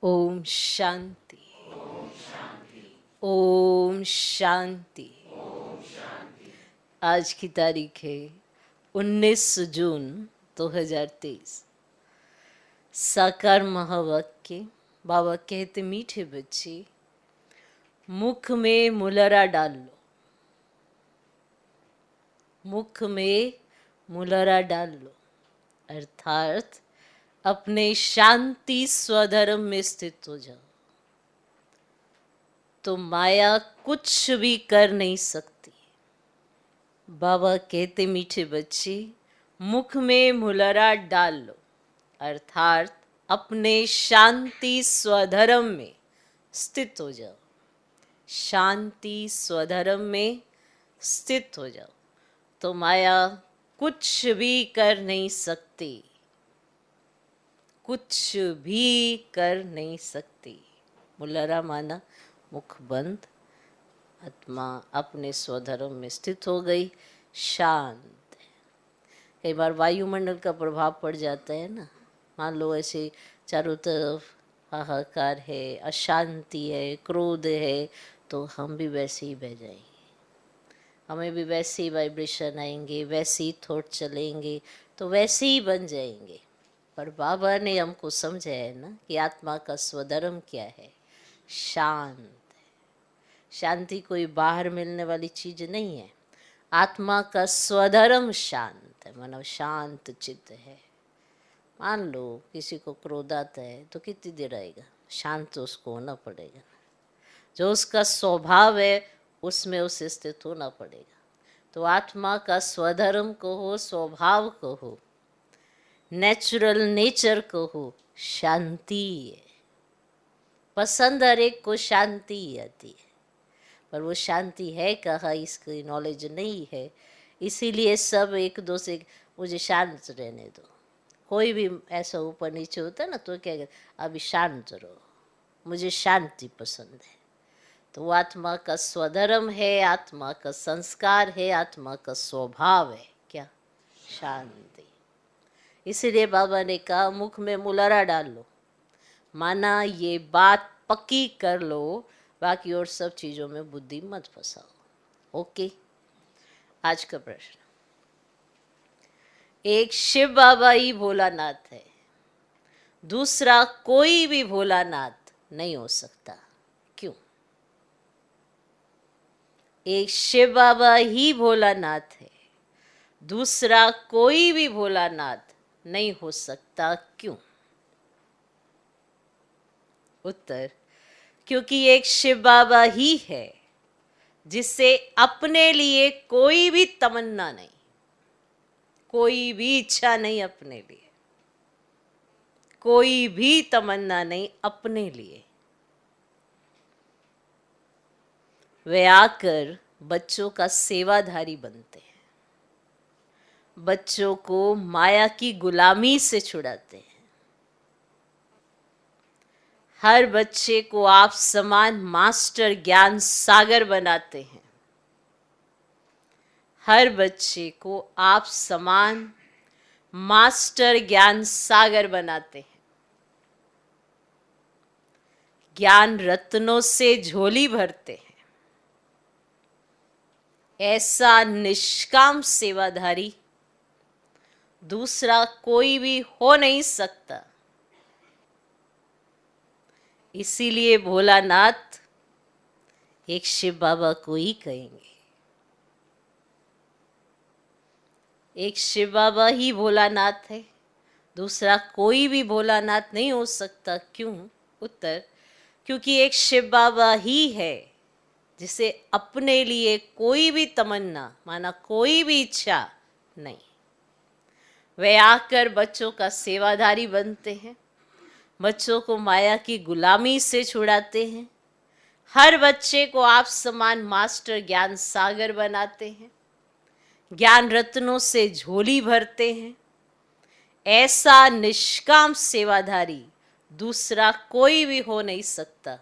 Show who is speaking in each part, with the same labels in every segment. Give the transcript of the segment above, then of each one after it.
Speaker 1: ओम शांति। ओम शांति। आज की तारीख है 19 जून 2023। साकार महावाक्य। बाबा कहते, मीठे बच्चे मुख में मुलरा डाल लो, मुख में मुलरा डाल लो, अर्थात अपने शांति स्वधर्म में स्थित हो जाओ, तो माया कुछ भी कर नहीं सकती। बाबा कहते, मीठे बच्चे मुख में मुलरा डाल लो, अर्थात अपने शांति स्वधर्म में स्थित हो जाओ, शांति स्वधर्म में स्थित हो जाओ, तो माया कुछ भी कर नहीं सकती, कुछ भी कर नहीं सकती। मुलरा माना मुख बंद, आत्मा अपने स्वधर्म में स्थित हो गई, शांत। कई बार वायुमंडल का प्रभाव पड़ जाता है ना, मान लो ऐसे चारों तरफ हाहाकार है, अशांति है, क्रोध है, तो हम भी वैसे ही बह जाएंगे, हमें भी वैसे ही वाइब्रेशन आएंगे, वैसे ही थॉट चलेंगे, तो वैसे ही बन जाएंगे। पर बाबा ने हमको समझाया है ना कि आत्मा का स्वधर्म क्या है, शांत। शांति कोई बाहर मिलने वाली चीज नहीं है, आत्मा का स्वधर्म शांत है, मानो शांत चित्त है। मान लो किसी को क्रोध आता है तो कितनी देर आएगा, शांत तो उसको होना पड़ेगा, जो उसका स्वभाव है उसमें उसे स्थित होना पड़ेगा। तो आत्मा का स्वधर्म को हो, स्वभाव को हो, नेचुरल नेचर को हो, शांति है। पसंद हर एक को शांति आती है, पर वो शांति है कहाँ, इसकी नॉलेज नहीं है। इसीलिए सब एक दो से मुझे शांत रहने दो। कोई भी ऐसा ऊपर नीचे होता है ना, तो क्या कहते, अभी शांत रहो, मुझे शांति पसंद है। तो वो आत्मा का स्वधर्म है, आत्मा का संस्कार है, आत्मा का स्वभाव है, क्या, शांति। इसीलिए बाबा ने कहा मुख में मुलरा डाल लो, माना ये बात पक्की कर लो, बाकी और सब चीज़ों में बुद्धि मत फंसाओ। ओके। आज का प्रश्न, एक शिव बाबा ही भोलानाथ है, दूसरा कोई भी भोलानाथ नहीं हो सकता, क्यों? एक शिव बाबा ही भोलानाथ है, दूसरा कोई भी भोलानाथ नहीं हो सकता, क्यों? उत्तर, क्योंकि एक शिव बाबा ही है जिससे अपने लिए कोई भी तमन्ना नहीं, कोई भी इच्छा नहीं, अपने लिए कोई भी तमन्ना नहीं, अपने लिए। वे आकर बच्चों का सेवाधारी बनते हैं, बच्चों को माया की गुलामी से छुड़ाते हैं। हर बच्चे को आप समान मास्टर ज्ञान सागर बनाते हैं, हर बच्चे को आप समान मास्टर ज्ञान सागर बनाते हैं। ज्ञान रत्नों से झोली भरते हैं। ऐसा निष्काम सेवाधारी दूसरा कोई भी हो नहीं सकता। इसीलिए भोलानाथ एक शिव बाबा को ही कहेंगे, एक शिव बाबा ही भोलानाथ है, दूसरा कोई भी भोलानाथ नहीं हो सकता, क्यों? उत्तर, क्योंकि एक शिव बाबा ही है जिसे अपने लिए कोई भी तमन्ना, माना कोई भी इच्छा नहीं। वे आकर बच्चों का सेवाधारी बनते हैं, बच्चों को माया की गुलामी से छुड़ाते हैं, हर बच्चे को आप समान मास्टर ज्ञान सागर बनाते हैं, ज्ञान रत्नों से झोली भरते हैं। ऐसा निष्काम सेवाधारी दूसरा कोई भी हो नहीं सकता।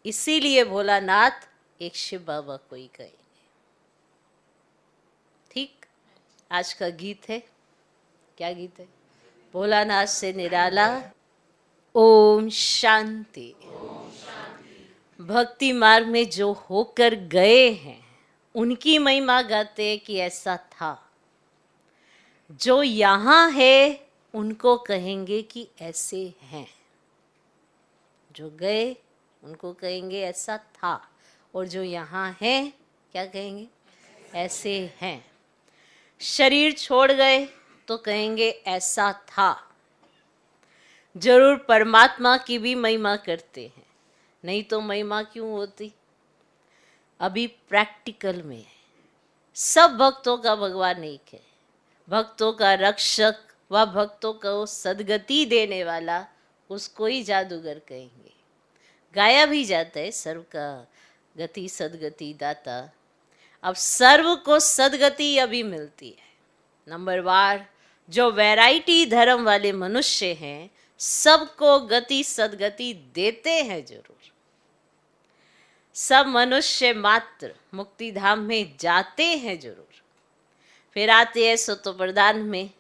Speaker 1: इसीलिए भोलानाथ एक शिव बाबा को ही कहेंगे। ठीक। आज का गीत है, क्या गीत है? भोलानाथ से निराला ओम शांति। भक्ति मार्ग में जो होकर गए हैं उनकी महिमा गाते हैं कि ऐसा था। जो यहाँ है उनको कहेंगे कि ऐसे हैं। जो गए उनको कहेंगे ऐसा था, और जो यहाँ है क्या कहेंगे? ऐसे हैं। शरीर छोड़ गए तो कहेंगे ऐसा था। जरूर परमात्मा की भी महिमा करते हैं, नहीं तो महिमा क्यों होती? अभी प्रैक्टिकल में है। सब भक्तों का भगवान एक है। भक्तों का रक्षक व भक्तों को सदगति देने वाला, उसको ही जादूगर कहेंगे। गाया भी जाता है, सर्व का गति सदगति दाता। अब सर्व को सदगति अभी मिलती है। नंबरवार जो वैरायटी धर्म वाले मनुष्य हैं सबको गति सदगति देते हैं जरूर। सब मनुष्य मात्र मुक्ति धाम में जाते हैं जरूर। फिर आते हैं सतो प्रधान में,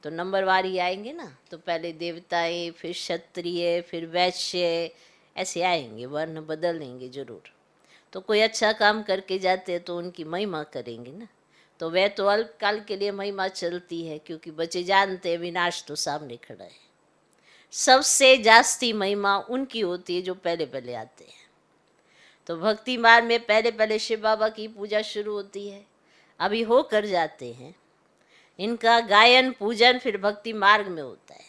Speaker 1: तो नंबरवार ही आएंगे ना। तो पहले देवताएं, फिर क्षत्रिय, फिर वैश्य, ऐसे आएंगे, वर्ण बदलेंगे जरूर। तो कोई अच्छा काम करके जाते हैं तो उनकी महिमा करेंगे ना। तो वह तो अल्पकाल के लिए महिमा चलती है, क्योंकि बच्चे जानते हैं विनाश तो सामने खड़ा है। सबसे जास्ती महिमा उनकी होती है जो पहले पहले आते हैं। तो भक्ति मार्ग में पहले पहले शिव बाबा की पूजा शुरू होती है। अभी होकर जाते हैं, इनका गायन पूजन फिर भक्ति मार्ग में होता है।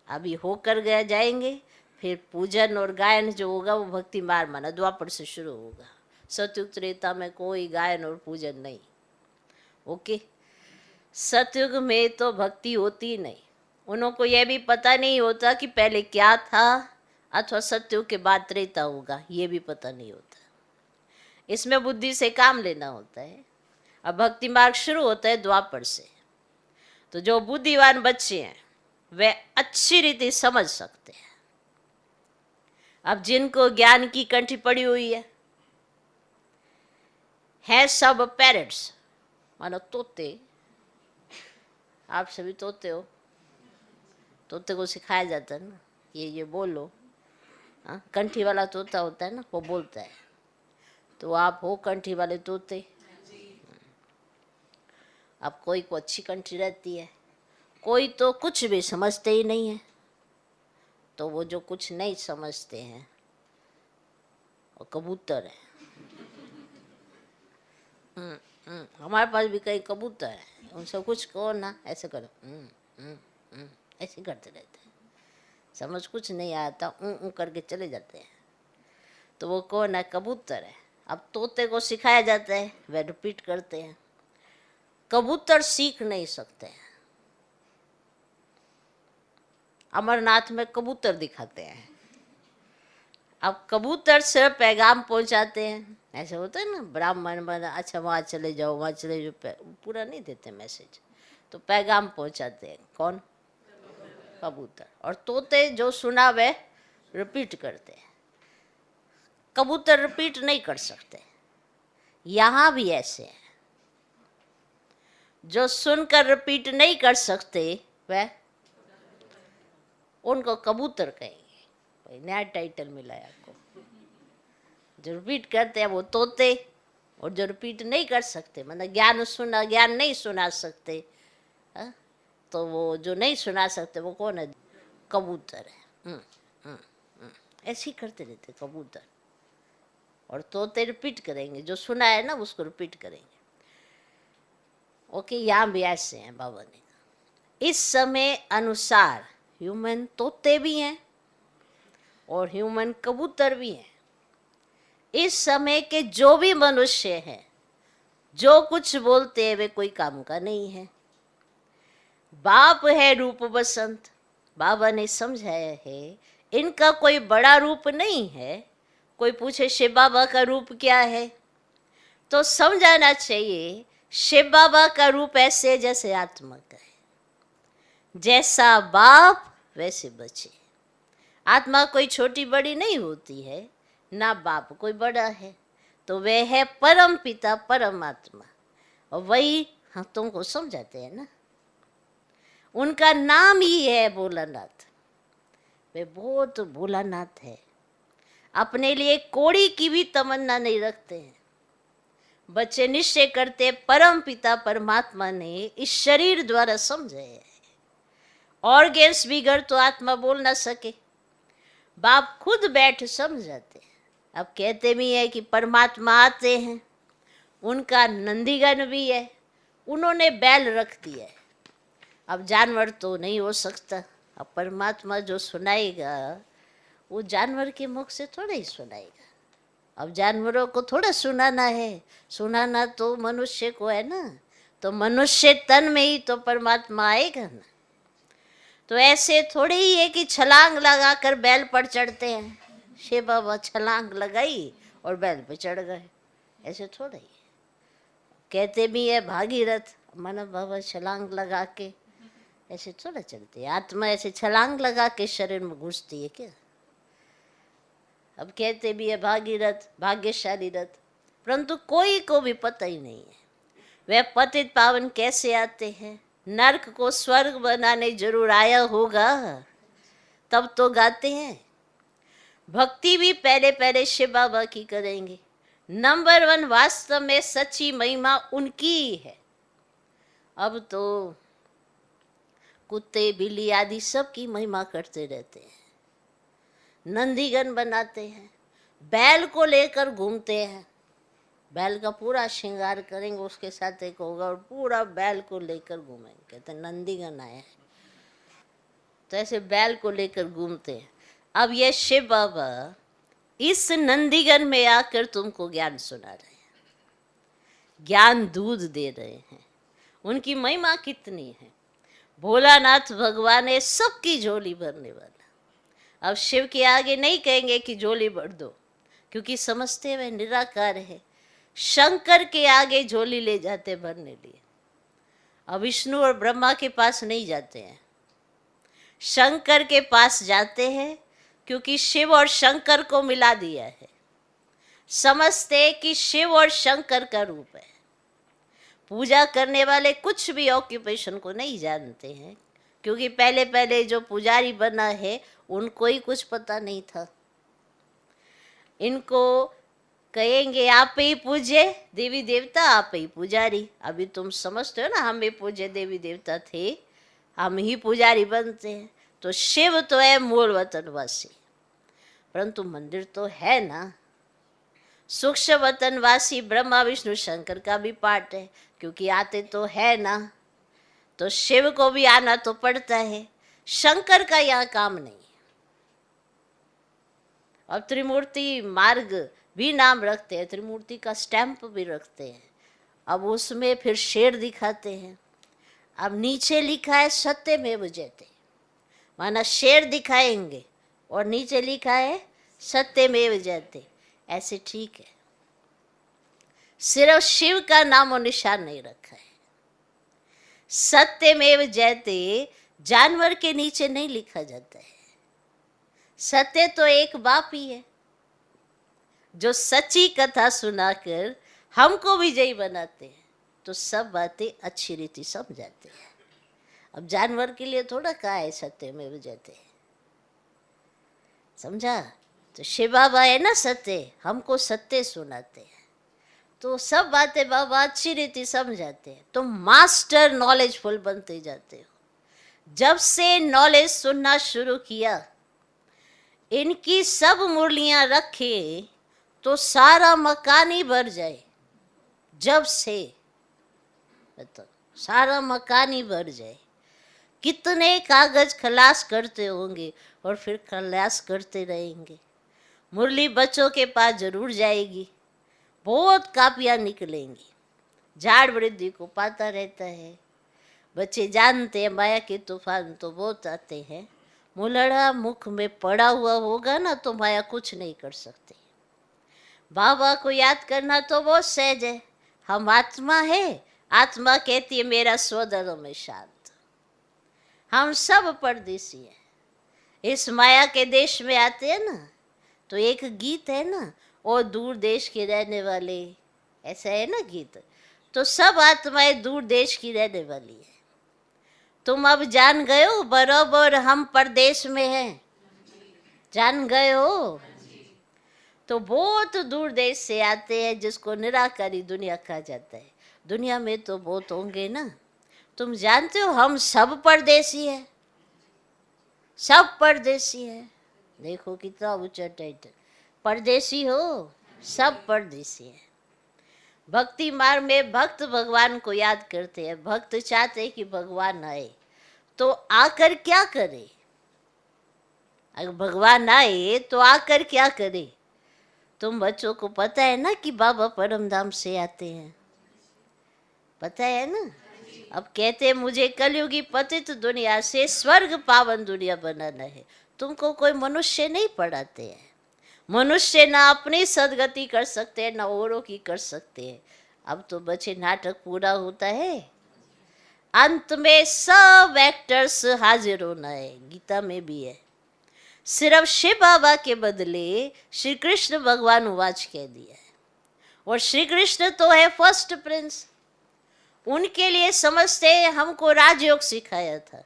Speaker 1: अभी होकर गया जाएंगे, फिर पूजन और गायन जो होगा वो भक्ति मार्ग माना द्वापर से शुरू होगा। सतयुग त्रेता में कोई गायन और पूजन नहीं। ओके। सतयुग में तो भक्ति होती नहीं। उनको यह भी पता नहीं होता कि पहले क्या था, अथवा सतयुग के बाद त्रेता होगा, ये भी पता नहीं होता। इसमें बुद्धि से काम लेना होता है। अब भक्ति मार्ग शुरू होता है द्वापर से। तो जो बुद्धिवान बच्चे हैं वे अच्छी रीति समझ सकते हैं। अब जिनको ज्ञान की कंठी पड़ी हुई है सब पेरेंट्स, मानो तोते। आप सभी तोते हो। तोते को सिखाया जाता है ना, ये बोलो। हाँ, कंठी वाला तोता होता है ना, वो बोलता है। तो आप हो कंठी वाले तोते। अब कोई को अच्छी कंठी रहती है, कोई तो कुछ भी समझते ही नहीं है। तो वो जो कुछ नहीं समझते हैं वो कबूतर है। हमारे पास भी कई कबूतर हैं, उनसे कुछ कहो ना, ऐसे करो, ऐसे करते रहते हैं। समझ कुछ नहीं आता, करके चले जाते हैं। तो वो कौन है? कबूतर है। अब तोते को सिखाया जाता है, वे रिपीट करते हैं। कबूतर सीख नहीं सकते हैं। अमरनाथ में कबूतर दिखाते हैं। अब कबूतर सिर्फ पैगाम पहुंचाते हैं। ऐसे होता है ना, ब्राह्मण बना, अच्छा वहाँ चले जाओ, वहाँ चले जाओ, पूरा नहीं देते मैसेज। तो पैगाम पहुंचाते हैं। कौन? कबूतर। और तोते जो सुना वे रिपीट करते हैं। कबूतर रिपीट नहीं कर सकते। यहाँ भी ऐसे है, जो सुनकर रिपीट नहीं कर सकते वह उनको कबूतर कहेंगे। नया टाइटल मिला है आपको। जो रिपीट करते हैं वो तोते, और जो रिपीट नहीं कर सकते, मतलब ज्ञान नहीं सुना सकते, तो वो जो नहीं सुना सकते वो कौन है? कबूतर है। ऐसे ही करते रहते कबूतर। और तोते रिपीट करेंगे, जो सुना है ना उसको रिपीट करेंगे। ओके, यहाँ भी ऐसे हैं बाबा ने। इस समय अनुसार ह्यूमन तोते भी हैं और ह्यूमन कबूतर भी हैं। इस समय के जो भी मनुष्य हैं, जो कुछ बोलते हैं वे कोई काम का नहीं है। बाप है रूप बसंत, बाबा ने समझाया है, इनका कोई बड़ा रूप नहीं है। कोई पूछे शिव बाबा का रूप क्या है, तो समझाना चाहिए शिव बाबा का रूप ऐसे जैसे आत्मा का है। जैसा बाप वैसे बच्चे। आत्मा कोई छोटी बड़ी नहीं होती है, ना बाप कोई बड़ा है। तो वह है परम पिता परमात्मा, और वही हम तुमको समझाते हैं ना। उनका नाम ही है भोलानाथ। वे बहुत भोलानाथ है, अपने लिए कोड़ी की भी तमन्ना नहीं रखते हैं। बच्चे निश्चय करते परम पिता परमात्मा ने इस शरीर द्वारा समझे है। ऑर्गेन्स बिगड़ तो आत्मा बोल ना सके, बाप खुद बैठ समझाते हैं। अब कहते भी है कि परमात्मा आते हैं, उनका नंदीगण भी है, उन्होंने बैल रख दिया है। अब जानवर तो नहीं हो सकता, अब परमात्मा जो सुनाएगा वो जानवर के मुख से थोड़ा ही सुनाएगा। अब जानवरों को थोड़ा सुनाना है, सुनाना तो मनुष्य को है ना, तो मनुष्य तन में ही तो परमात्मा आएगा ना। तो ऐसे थोड़े ही है कि छलांग लगाकर बैल पर चढ़ते हैं, शिव बाबा छलांग लगाई और बैल पे चढ़ गए, ऐसे थोड़ा ही। कहते भी है भागीरथ, मानव बाबा छलांग लगा के ऐसे थोड़ा चढ़ते, आत्मा ऐसे छलांग लगा के शरीर में घुसती है क्या? अब कहते भी है भागीरथ, भाग्यशाली रथ, परंतु कोई को भी पता ही नहीं है वह पतित पावन कैसे आते हैं। नरक को स्वर्ग बनाने जरूर आया होगा, तब तो गाते हैं। भक्ति भी पहले पहले शिव बाबा की करेंगे। नंबर 1 वास्तव में सच्ची महिमा उनकी ही है। अब तो कुत्ते बिल्ली आदि सब की महिमा करते रहते हैं, नंदीगण बनाते हैं, बैल को लेकर घूमते हैं, बैल का पूरा श्रृंगार करेंगे, उसके साथ एक होगा और पूरा बैल को लेकर घूमेंगे, कहते नंदीगण आए हैं, तो ऐसे बैल को लेकर घूमते हैं। अब ये शिव बाबा इस नंदीगण में आकर तुमको ज्ञान सुना रहे हैं, ज्ञान दूध दे रहे हैं। उनकी महिमा कितनी है। भोलानाथ भगवान है सबकी झोली भरने वाला। अब शिव के आगे नहीं कहेंगे कि झोली भर दो, क्योंकि समझते वे निराकार है। शंकर के आगे झोली ले जाते भरने लिए। अब विष्णु और ब्रह्मा के पास नहीं जाते हैं, शंकर के पास जाते हैं, क्योंकि शिव और शंकर को मिला दिया है। समझते कि शिव और शंकर का रूप है। पूजा करने वाले कुछ भी ऑक्यूपेशन को नहीं जानते हैं, क्योंकि पहले पहले जो पुजारी बना है उनको ही कुछ पता नहीं था। इनको कहेंगे आप ही पूज्य देवी देवता, आप ही पुजारी। अभी तुम समझते हो ना, हम भी पूज्य देवी देवता थे, हम ही पुजारी बनते हैं। तो शिव तो है मूल वतनवासी, परंतु मंदिर तो है ना। सूक्ष्म वतनवासी ब्रह्मा विष्णु शंकर का भी पार्ट है, क्योंकि आते तो है ना, तो शिव को भी आना तो पड़ता है। शंकर का यहाँ काम नहीं। अब त्रिमूर्ति मार्ग भी नाम रखते हैं, त्रिमूर्ति का स्टैंप भी रखते हैं। अब उसमें फिर शेर दिखाते हैं। अब नीचे लिखा है सत्यमेव जयते, माना शेर दिखाएंगे, और नीचे लिखा है सत्यमेव जयते, ऐसे ठीक है। सिर्फ शिव का नामो निशान नहीं रखा है। सत्यमेव जयते जानवर के नीचे नहीं लिखा जाता है। सत्य तो एक बाप ही है, जो सच्ची कथा सुनाकर हमको विजयी बनाते हैं, तो सब बातें अच्छी रीति समझाते हैं। अब जानवर के लिए थोड़ा कहा है सत्यमेव जयते, समझा? तो शिव बाबा है ना सत्य, हमको सत्य सुनाते हैं, तो सब बातें बाबा अच्छी रीति समझाते हैं, तो मास्टर नॉलेजफुल बनते जाते हो। जब से नॉलेज सुनना शुरू किया, इनकी सब मुरलियां रखे तो सारा मकान ही भर जाए। जब से तो सारा मकान ही भर जाए। कितने कागज खलास करते होंगे और फिर खलास करते रहेंगे। मुरली बच्चों के पास जरूर जाएगी, बहुत कापियाँ निकलेंगी। झाड़ वृद्धि को पाता रहता है। बच्चे जानते हैं माया के तूफान तो बहुत आते हैं। मुलड़ा मुख में पड़ा हुआ होगा ना तो माया कुछ नहीं कर सकती। बाबा को याद करना तो बहुत सहज है। हम आत्मा है, आत्मा कहती है मेरा स्वधर्म में शांत। हम सब परदेसी हैं। इस माया के देश में आते हैं ना, तो एक गीत है ना, और दूर देश के रहने वाले, ऐसा है ना गीत। तो सब आत्माएं दूर देश की रहने वाली है। तुम अब जान गए हो बरोबर हम परदेश में हैं। जान गए हो? तो बहुत दूर देश से आते हैं, जिसको निराकारी दुनिया कहा जाता है। दुनिया में तो बहुत होंगे ना। तुम जानते हो हम सब परदेसी है, सब परदेसी है। देखो कितना ऊंचा टाइटल, परदेसी हो, सब परदेसी है। भक्ति मार्ग में भक्त भगवान को याद करते हैं। भक्त चाहते हैं कि भगवान आए, तो आकर क्या करे? अगर भगवान आए तो आकर क्या करे? तुम बच्चों को पता है ना कि बाबा परमधाम से आते हैं, पता है ना? अब कहते हैं मुझे कलयुगी पतित दुनिया से स्वर्ग पावन दुनिया बनाना है। तुमको कोई मनुष्य नहीं पढ़ाते हैं। मनुष्य ना अपनी सदगति कर सकते हैं, ना औरों की कर सकते हैं। अब तो बच्चे नाटक पूरा होता है, अंत में सब एक्टर्स हाजिर होना है। गीता में भी है। सिर्फ शिव बाबा के बदले श्री कृष्ण भगवान उवाच कह दिया है। और श्री कृष्ण तो है फर्स्ट प्रिंस। उनके लिए समझते हैं हमको राजयोग सिखाया था,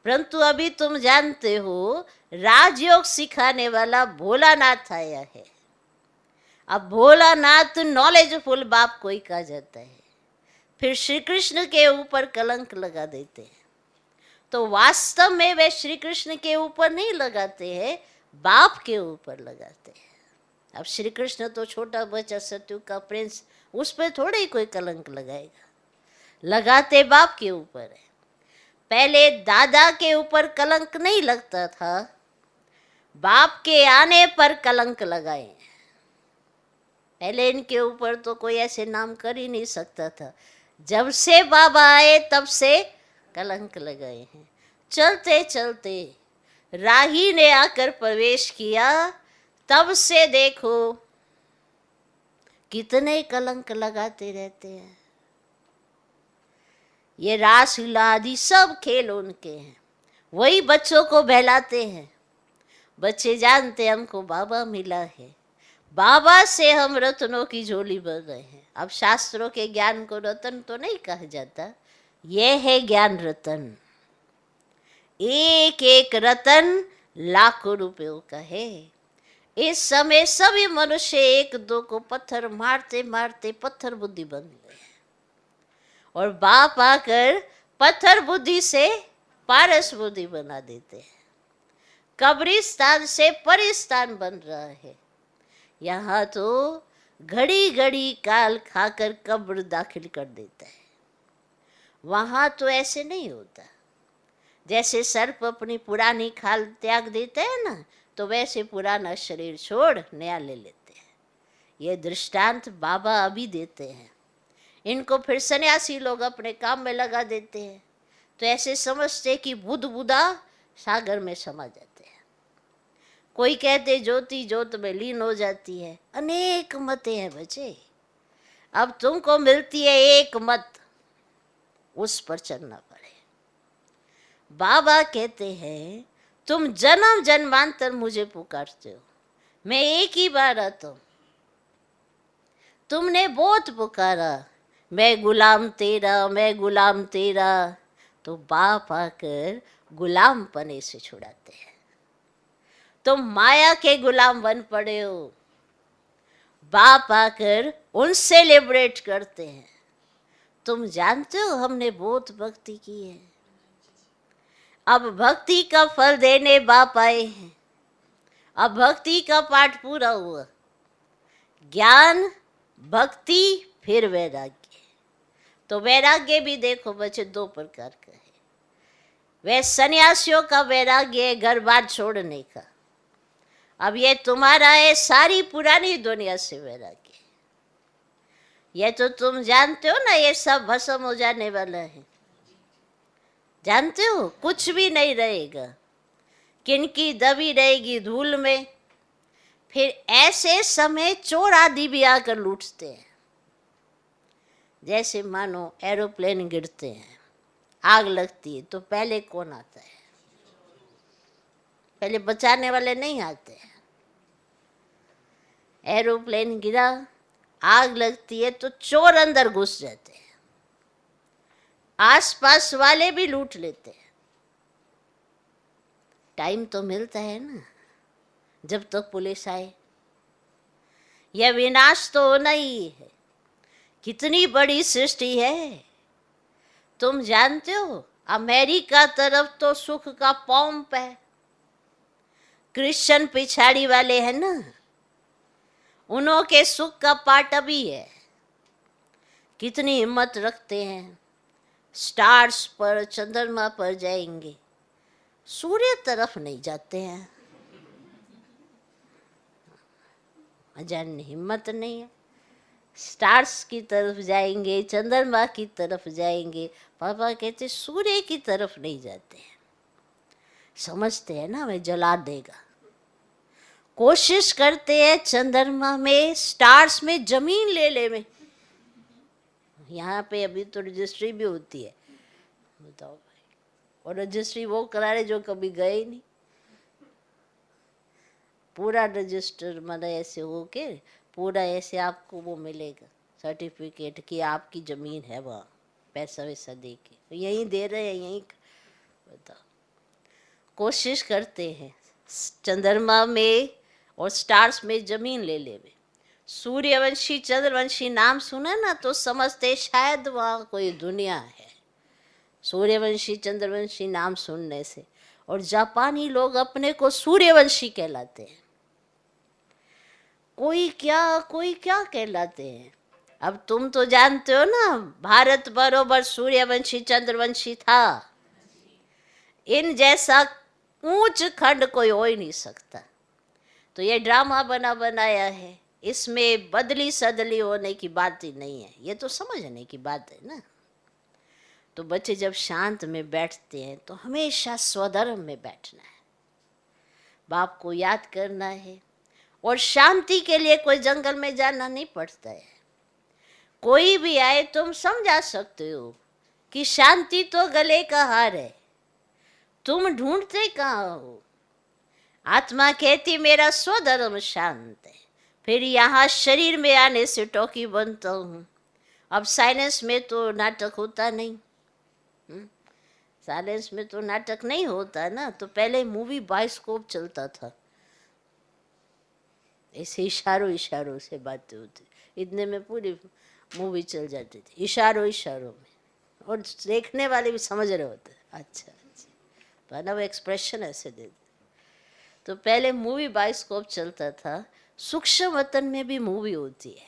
Speaker 1: परंतु अभी तुम जानते हो राजयोग सिखाने वाला भोलानाथ आया है। अब भोलानाथ नॉलेजफुल बाप को ही कहा जाता है, फिर श्री कृष्ण के ऊपर कलंक लगा देते हैं। तो वास्तव में वे श्री कृष्ण के ऊपर नहीं लगाते हैं, बाप के ऊपर लगाते हैं। अब श्री कृष्ण तो छोटा बच्चा सत्युग का प्रिंस, उस पर थोड़े ही कोई कलंक लगाएगा। लगाते बाप के ऊपर है। पहले दादा के ऊपर कलंक नहीं लगता था, बाप के आने पर कलंक लगाए। पहले इनके ऊपर तो कोई ऐसे नाम कर ही नहीं सकता था। जब से बाबा आए तब से कलंक लगाए हैं। चलते चलते राही ने आकर प्रवेश किया, तब से देखो कितने कलंक लगाते रहते हैं। ये रास लीला आदि सब खेल उनके हैं, वही बच्चों को बहलाते हैं। बच्चे जानते हमको बाबा मिला है, बाबा से हम रत्नों की झोली भर गए हैं। अब शास्त्रों के ज्ञान को रतन तो नहीं कहा जाता, यह है ज्ञान रतन। एक एक रतन लाखों रुपयों का है। इस समय सभी मनुष्य एक दो को पत्थर मारते मारते पत्थर बुद्धि बन गए, और बाप आकर पत्थर बुद्धि से पारस बुद्धि बना देते हैं। कब्रिस्तान से परिस्तान बन रहा है। यहाँ तो घड़ी घड़ी काल खाकर कब्र दाखिल कर देता है। वहाँ तो ऐसे नहीं होता। जैसे सर्प अपनी पुरानी खाल त्याग देता है ना, तो वैसे पुराना शरीर छोड़ नया ले लेते हैं। ये दृष्टांत बाबा अभी देते हैं। इनको फिर सन्यासी लोग अपने काम में लगा देते हैं, तो ऐसे समझते कि बुद्ध बुदा सागर में समा जाते हैं। कोई कहते ज्योति ज्योत में लीन हो जाती है। अनेक मतें हैं बच्चे। अब तुमको मिलती है एक मत, उस पर चलना पड़े। बाबा कहते हैं तुम जन्म जन्मांतर मुझे पुकारते हो, मैं एक ही बार आता हूं। तुमने बहुत पुकारा, मैं गुलाम तेरा, मैं गुलाम तेरा, तो बाप आकर गुलाम पने से छुड़ाते हैं। तुम माया के गुलाम बन पड़े हो, बाप आकर उनसे लिबरेट करते हैं। तुम जानते हो हमने बहुत भक्ति की है, अब भक्ति का फल देने बाप आए हैं। अब भक्ति का पाठ पूरा हुआ। ज्ञान, भक्ति, फिर वैराग्य। तो वैराग्य भी देखो बच्चे दो प्रकार का है। वह सन्यासियों का वैराग्य है घर बार छोड़ने का। अब ये तुम्हारा है सारी पुरानी दुनिया से वैराग्य। ये तो तुम जानते हो ना, ये सब भस्म हो जाने वाला है। जानते हो कुछ भी नहीं रहेगा, किनकी दबी रहेगी धूल में। फिर ऐसे समय चोर आदि भी आकर लूटते हैं। जैसे मानो एरोप्लेन गिरते हैं, आग लगती है, तो पहले कौन आता है? पहले बचाने वाले नहीं आते हैं। एरोप्लेन गिरा, आग लगती है, तो चोर अंदर घुस जाते हैं, आसपास वाले भी लूट लेते हैं। टाइम तो मिलता है ना, जब तक पुलिस आए। यह विनाश तो होना ही है। कितनी बड़ी सृष्टि है। तुम जानते हो अमेरिका तरफ तो सुख का पंप है, क्रिश्चियन पिछाड़ी वाले हैं ना, उन्हों के सुख का पाट अभी है। कितनी हिम्मत रखते हैं, स्टार्स पर चंद्रमा पर जाएंगे, सूर्य तरफ नहीं जाते हैं। अजान हिम्मत नहीं है। स्टार्स की तरफ जाएंगे, चंद्रमा की तरफ जाएंगे, पापा कहते सूर्य की तरफ नहीं जाते हैं। समझते हैं ना हमें जला देगा। कोशिश करते हैं चंद्रमा में, स्टार्स में जमीन ले ले में। यहाँ पे अभी तो रजिस्ट्री भी होती है, बताओ भाई। और रजिस्ट्री वो करा रहे जो कभी गए ही नहीं। पूरा रजिस्टर मतलब ऐसे हो के पूरा ऐसे आपको वो मिलेगा सर्टिफिकेट कि आपकी ज़मीन है वहाँ, पैसा वैसा दे के यहीं दे रहे हैं यहीं। बताओ, कोशिश करते हैं चंद्रमा में और स्टार्स में ज़मीन ले ले। सूर्यवंशी चंद्रवंशी नाम सुना ना तो समझते शायद वहाँ कोई दुनिया है, सूर्यवंशी चंद्रवंशी नाम सुनने से। और जापानी लोग अपने को सूर्यवंशी कहलाते हैं। कोई क्या कहलाते हैं। अब तुम तो जानते हो ना, भारत बरोबर सूर्यवंशी चंद्रवंशी था। इन जैसा ऊंच खंड कोई हो ही नहीं सकता। तो ये ड्रामा बना बनाया है, इसमें बदली सदली होने की बात ही नहीं है, ये तो समझने की बात है ना। तो बच्चे जब शांत में बैठते हैं तो हमेशा स्वधर्म में बैठना है, बाप को याद करना है। और शांति के लिए कोई जंगल में जाना नहीं पड़ता है। कोई भी आए तुम समझा सकते हो कि शांति तो गले का हार है, तुम ढूंढते कहाँ हो। आत्मा कहती मेरा स्वधर्म शांत है, फिर यहाँ शरीर में आने से टोकी बनता हूँ। अब साइलेंस में तो नाटक होता नहीं, साइलेंस में तो नाटक नहीं होता ना। तो पहले मूवी बायोस्कोप चलता था, ऐसे इशारों से बातें होती, इतने में पूरी मूवी चल जाती थी, इशारों में। और देखने वाले भी समझ रहे होते, अच्छा अच्छा, वो एक्सप्रेशन ऐसे देते। तो पहले मूवी बायोस्कोप चलता था, सूक्ष्म वतन में भी मूवी होती है,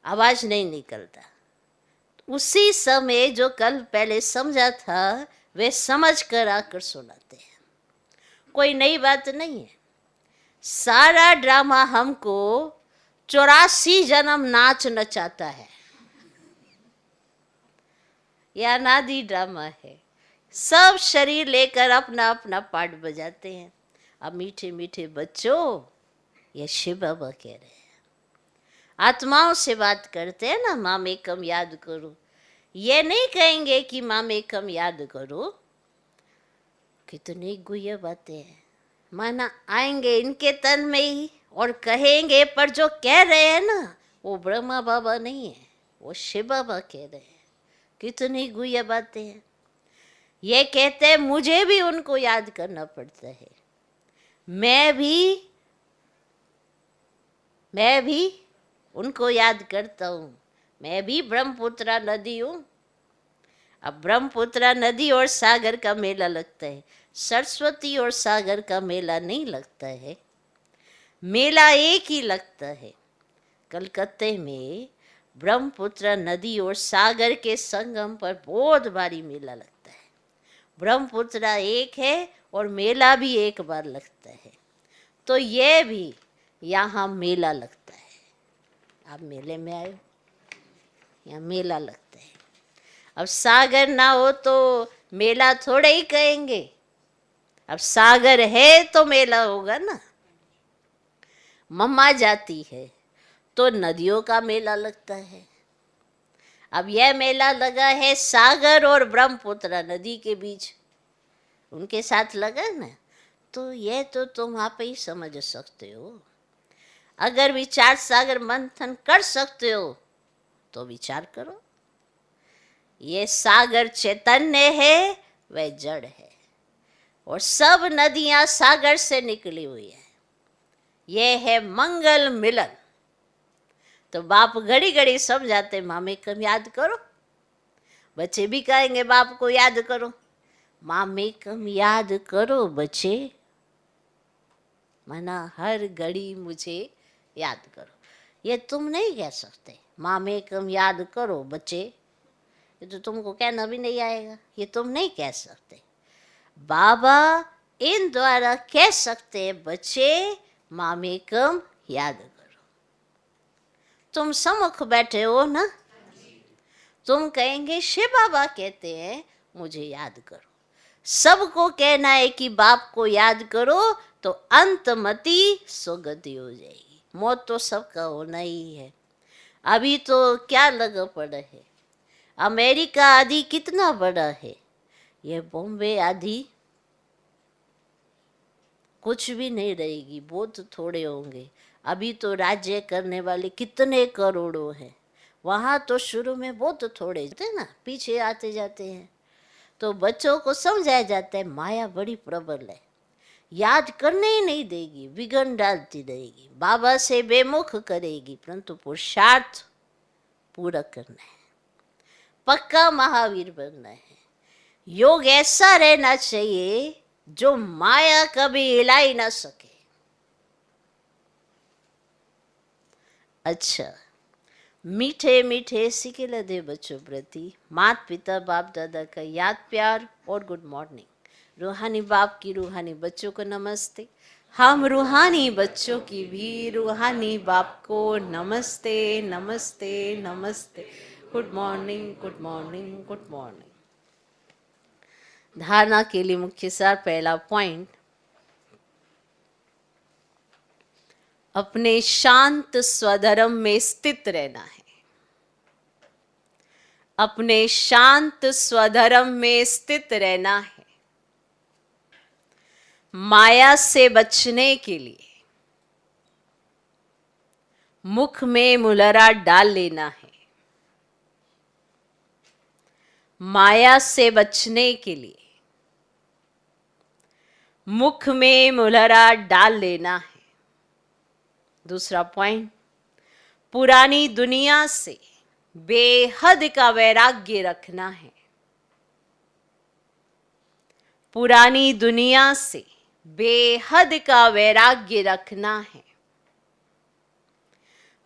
Speaker 1: आवाज नहीं निकलता। उसी समय जो कल पहले समझा था वे समझ कर आकर सुनाते हैं। कोई नई बात नहीं है। सारा ड्रामा हमको 84 जन्म नाच नचाता है। यह अनादि ड्रामा है। सब शरीर लेकर अपना अपना पार्ट बजाते हैं। अब मीठे मीठे बच्चों, ये शिव बाबा कह रहे हैं, आत्माओं से बात करते हैं ना, माम एकम याद करो। ये नहीं कहेंगे कि माम एकम याद करो। कितनी गुह्य बातें हैं। माना आएंगे इनके तन में ही और कहेंगे, पर जो कह रहे हैं ना वो ब्रह्मा बाबा नहीं है, वो शिव बाबा कह रहे हैं। कितनी गुह्य बातें हैं। ये कहते हैं मुझे भी उनको याद करना पड़ता है। मैं भी उनको याद करता हूँ। मैं भी ब्रह्मपुत्रा नदी हूँ। अब ब्रह्मपुत्रा नदी और सागर का मेला लगता है, सरस्वती और सागर का मेला नहीं लगता है। मेला एक ही लगता है। कलकत्ते में ब्रह्मपुत्रा नदी और सागर के संगम पर बहुत भारी मेला लगता है। ब्रह्मपुत्रा एक है और मेला भी एक बार लगता है। तो ये भी यहाँ मेला लगता है। आप मेले में आए, यहाँ मेला लगता है। अब सागर ना हो तो मेला थोड़े ही कहेंगे। अब सागर है तो मेला होगा ना। मम्मा जाती है तो नदियों का मेला लगता है। अब यह मेला लगा है सागर और ब्रह्मपुत्रा नदी के बीच, उनके साथ लगा ना। तो यह तो तुम आप ही समझ सकते हो। अगर विचार सागर मंथन कर सकते हो तो विचार करो। ये सागर चैतन्य है, वह जड़ है, और सब नदियां सागर से निकली हुई है। ये है मंगल मिलन। तो बाप घड़ी घड़ी समझाते माँ में कम याद करो, बच्चे भी कहेंगे बाप को याद करो, माँ में कम याद करो बच्चे, माना हर घड़ी मुझे याद करो। ये तुम नहीं कह सकते माँ में कम याद करो बच्चे, ये तो तुमको कहना भी नहीं आएगा, ये तुम नहीं कह सकते। बाबा इन द्वारा कह सकते हैं बच्चे माँ में कम याद करो। तुम सम्मुख बैठे हो ना, तुम कहेंगे शिव बाबा कहते हैं मुझे याद करो। सबको कहना है कि बाप को याद करो तो अंतमति सुगति हो जाएगी। मौत तो सबका होना ही है। अभी तो क्या लगा पड़ा है, अमेरिका आदि कितना बड़ा है, ये बॉम्बे आदि कुछ भी नहीं रहेगी, बहुत थोड़े होंगे। अभी तो राज्य करने वाले कितने करोड़ों हैं, वहाँ तो शुरू में बहुत थोड़े थे ना, पीछे आते जाते हैं। तो बच्चों को समझाया जाता है माया बड़ी प्रबल है, याद करने ही नहीं देगी, विघ्न डालती रहेगी, बाबा से बेमुख करेगी, परंतु पुरुषार्थ पूरा करना है, पक्का महावीर बनना है। योग ऐसा रहना चाहिए जो माया कभी हिला ही ना सके। अच्छा, मीठे मीठे सिके दे बच्चों प्रति माता पिता बाप दादा का याद प्यार और गुड मॉर्निंग। रूहानी बाप की रूहानी बच्चों को नमस्ते। हम रूहानी बच्चों की भी रूहानी बाप को नमस्ते नमस्ते नमस्ते। Good morning good morning good morning. धारणा के लिए मुख्य सार, पहला पॉइंट, अपने शांत स्वधर्म में स्थित रहना है। अपने शांत स्वधर्म में स्थित रहना है। माया से बचने के लिए मुख में मुलरा डाल लेना है। माया से बचने के लिए मुख में मुलरा डाल लेना है। दूसरा पॉइंट, पुरानी दुनिया से बेहद का वैराग्य रखना है। पुरानी दुनिया से बेहद का वैराग्य रखना है।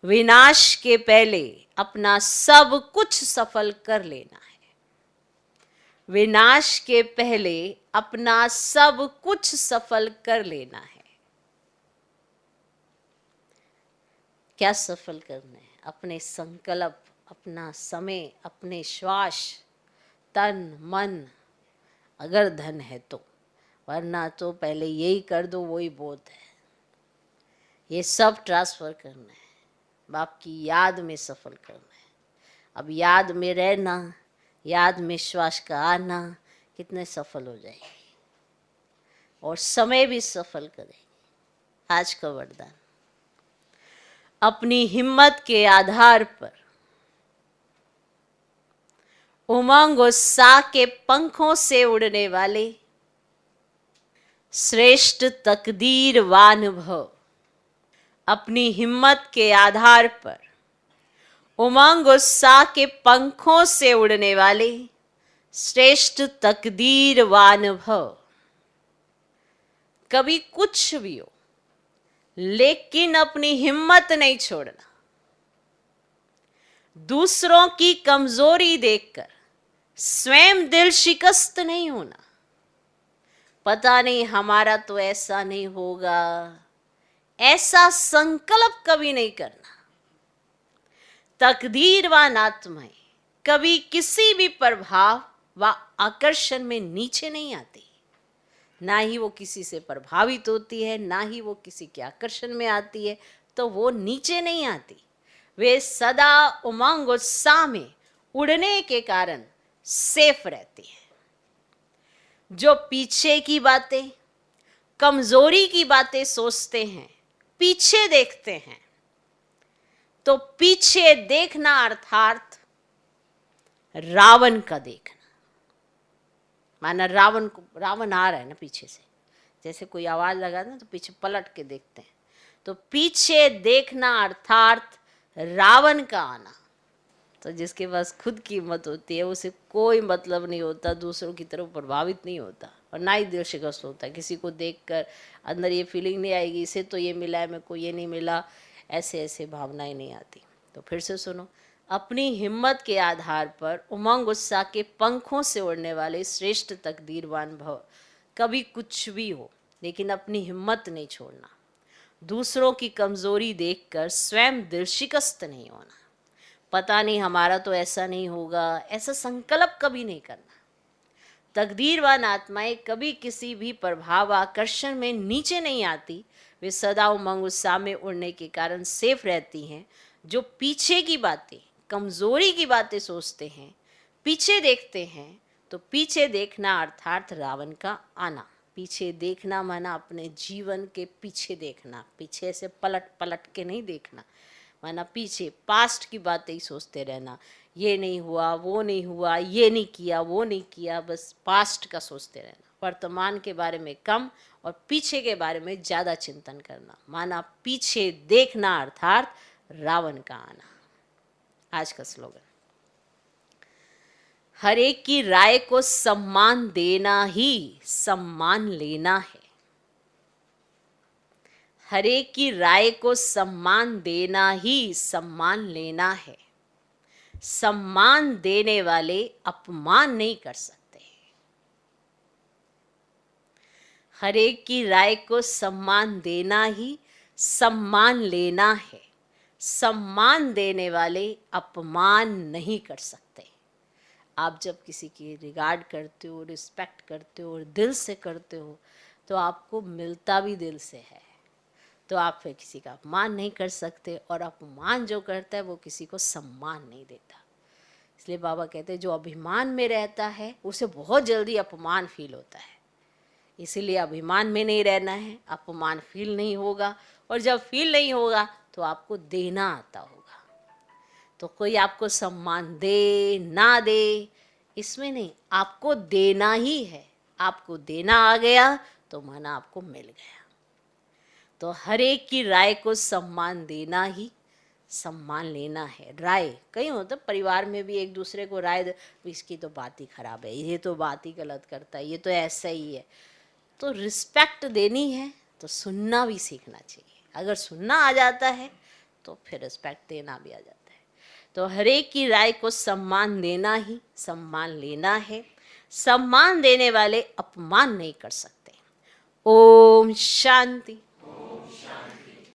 Speaker 1: विनाश के पहले अपना सब कुछ सफल कर लेना है। विनाश के पहले अपना सब कुछ सफल कर लेना है। क्या सफल करना है? अपने संकल्प, अपना समय, अपने श्वास, तन मन, अगर धन है तो, वरना तो पहले यही कर दो, वही बहुत है। ये सब ट्रांसफर करना है, बाप की याद में सफल करना है। अब याद में रहना, याद में श्वास का आना, कितने सफल हो जाएगी, और समय भी सफल करेगी। आज का वरदान, अपनी हिम्मत के आधार पर उमंग उत्साह के पंखों से उड़ने वाले श्रेष्ठ तकदीरवान भव। अपनी हिम्मत के आधार पर उमंग उत्साह के पंखों से उड़ने वाले श्रेष्ठ तकदीरवान भव। कभी कुछ भी हो, लेकिन अपनी हिम्मत नहीं छोड़ना। दूसरों की कमजोरी देखकर स्वयं दिल शिकस्त नहीं होना। पता नहीं हमारा तो ऐसा नहीं होगा, ऐसा संकल्प कभी नहीं करना। तकदीरवान आत्माएं कभी किसी भी प्रभाव व आकर्षण में नीचे नहीं आती। ना ही वो किसी से प्रभावित होती है, ना ही वो किसी के आकर्षण में आती है, तो वो नीचे नहीं आती। वे सदा उमंग उत्साह में उड़ने के कारण सेफ रहती है। जो पीछे की बातें, कमजोरी की बातें सोचते हैं, पीछे देखते हैं, तो पीछे देखना अर्थात रावण का देखना। माना रावण आ रहा है ना पीछे से, जैसे कोई आवाज लगा ना तो पीछे पलट के देखते हैं, तो पीछे देखना अर्थात रावण का आना। तो जिसके पास खुद की हिम्मत होती है उसे कोई मतलब नहीं होता, दूसरों की तरफ प्रभावित नहीं होता और ना ही दिल शिकस्त होता। किसी को देखकर अंदर ये फीलिंग नहीं आएगी इसे तो ये मिला है मेरे को ये नहीं मिला, ऐसे ऐसे भावनाएं नहीं आती। तो फिर से सुनो, अपनी हिम्मत के आधार पर उमंग उत्साह के पंखों से उड़ने वाले श्रेष्ठ तकदीरवान भव। कभी कुछ भी हो लेकिन अपनी हिम्मत नहीं छोड़ना, दूसरों की कमजोरी देखकर स्वयं दिल शिकस्त नहीं होना। पता नहीं हमारा तो ऐसा नहीं होगा, ऐसा संकल्प कभी नहीं करना। तकदीरवान आत्माएं कभी किसी भी प्रभाव आकर्षण में नीचे नहीं आती, वे सदा उमंग उत्साह में उड़ने के कारण सेफ रहती हैं। जो पीछे की बातें, कमजोरी की बातें सोचते हैं, पीछे देखते हैं, तो पीछे देखना अर्थात रावण का आना। पीछे देखना माना अपने जीवन के पीछे देखना, पीछे से पलट पलट के नहीं देखना, माना पीछे पास्ट की बातें ही सोचते रहना, ये नहीं हुआ वो नहीं हुआ, ये नहीं किया वो नहीं किया, बस पास्ट का सोचते रहना। वर्तमान के बारे में कम और पीछे के बारे में ज़्यादा चिंतन करना, माना पीछे देखना अर्थात रावण का आना। आज का स्लोगन, हर एक की राय को सम्मान देना ही सम्मान लेना है। हर एक की राय को सम्मान देना ही सम्मान लेना है। सम्मान देने वाले अपमान नहीं कर सकते। हर एक की राय को सम्मान देना ही सम्मान लेना है। सम्मान देने वाले अपमान नहीं कर सकते। आप जब किसी की रिगार्ड करते हो, रिस्पेक्ट करते हो और दिल से करते हो तो आपको मिलता भी दिल से है, तो आप फिर किसी का अपमान नहीं कर सकते। और अपमान जो करता है वो किसी को सम्मान नहीं देता। इसलिए बाबा कहते हैं जो अभिमान में रहता है उसे बहुत जल्दी अपमान फील होता है। इसीलिए अभिमान में नहीं रहना है, अपमान फील नहीं होगा। और जब फील नहीं होगा तो आपको देना आता होगा। तो कोई आपको सम्मान दे ना दे इसमें नहीं, आपको देना ही है। आपको देना आ गया तो माना आपको मिल गया। तो हर एक की राय को सम्मान देना ही सम्मान लेना है। राय कहीं होता, परिवार में भी एक दूसरे को राय दे, इसकी तो बात ही खराब है, ये तो बात ही गलत करता है, ये तो ऐसा ही है। तो रिस्पेक्ट देनी है तो सुनना भी सीखना चाहिए। अगर सुनना आ जाता है तो फिर रिस्पेक्ट देना भी आ जाता है। तो हर एक की राय को सम्मान देना ही सम्मान लेना है। सम्मान देने वाले अपमान नहीं कर सकते। ओम शांति।